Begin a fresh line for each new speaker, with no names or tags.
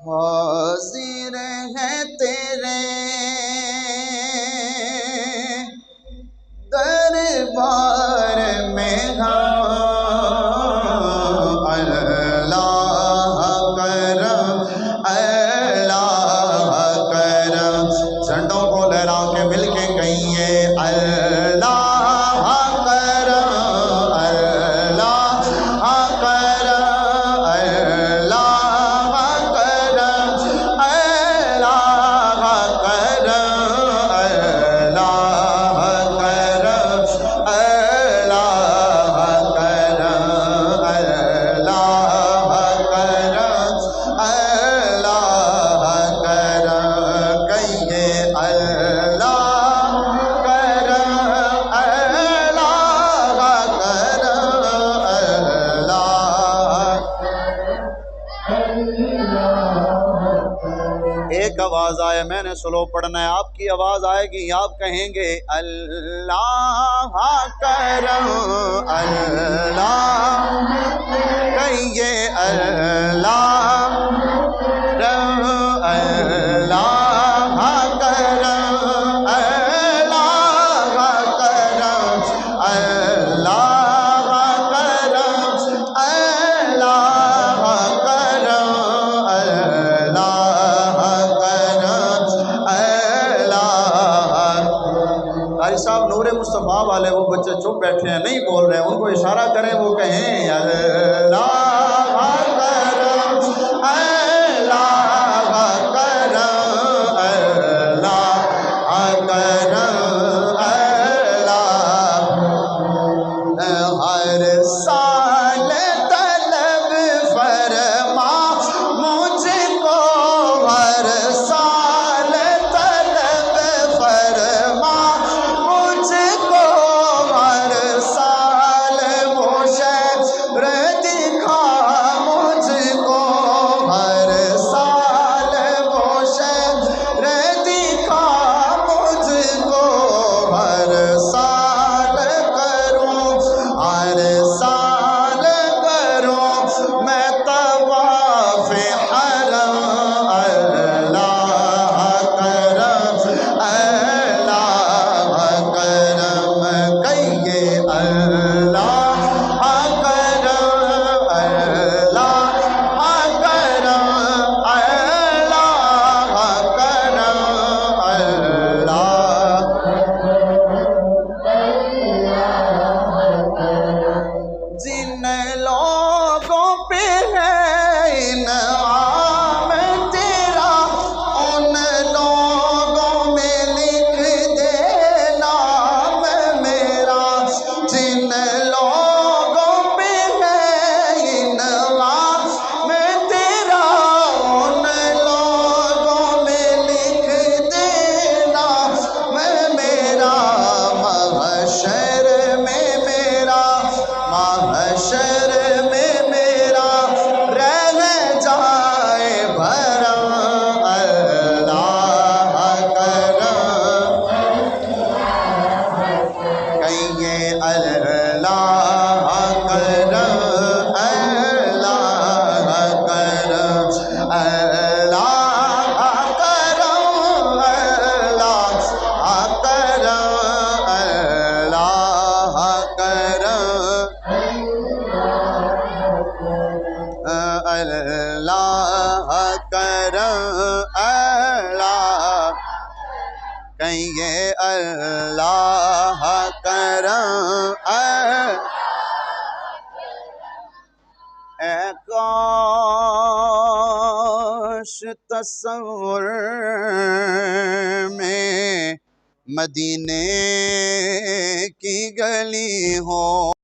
حاضر ہے تیرے دربار میں ہم اللہ کرم اللہ کرم جھنڈوں کو لہرا کے مل کے کہیے اللہ کرم اللہ کرم اللہ کرم اللہ کرم اللہ کرم اللہ کرم اللہ کرم اللہ کرم کہیے اللہ کرم اللہ کرم اللہ۔ ایک آواز آئے، میں نے سلو پڑھنا ہے، آپ کی آواز آئے گی، آپ کہیں گے اللہ کرم اللہ، کہیے اللہ کرم اللہ کرم اللہ کرم اللہ کرم اللہ کرم اللہ کرم اللہ۔ قاری صاحب نور مصطفیٰ والے وہ بچے چپ بیٹھے ہیں، نہیں بول رہے ہیں، ان کو اشارہ کریں، وہ کہیں اللہ کرم اللہ کرم اللہ کرم اللہ۔ ہر سال طلب فرما مجھ کو، ہر سال طلب فرما مجھ کو، ہر سال وہ شہر دکھا مجھ کو، ہر سال وہ شہر دکھا مجھ کو، ہر سال کروں ہر سال کروں میں طواف حرم اللہ کرم اللہ کرم، کہیے اللہ کرم اللہ کرم اللہ کرم اللہ۔ جن لوگوں پہ ہے انعام تیرا، ان لوگوں میں لکھ دے نام میرا، جن لوگوں پہ ہے انعام تیرا، ان لوگوں میں لکھ دے نام میرا، محشر میں میرا، محشر میں میرا رہ جائے بھرم اللہ کرم، کہیے اللہ کرم اللہ کرم اللہ کرم اللہ کرم اللہ کرم اللہ کرم اللہ، کہیے اللہ کرم اے کاش تصور میں مدینے کی گلی ہو۔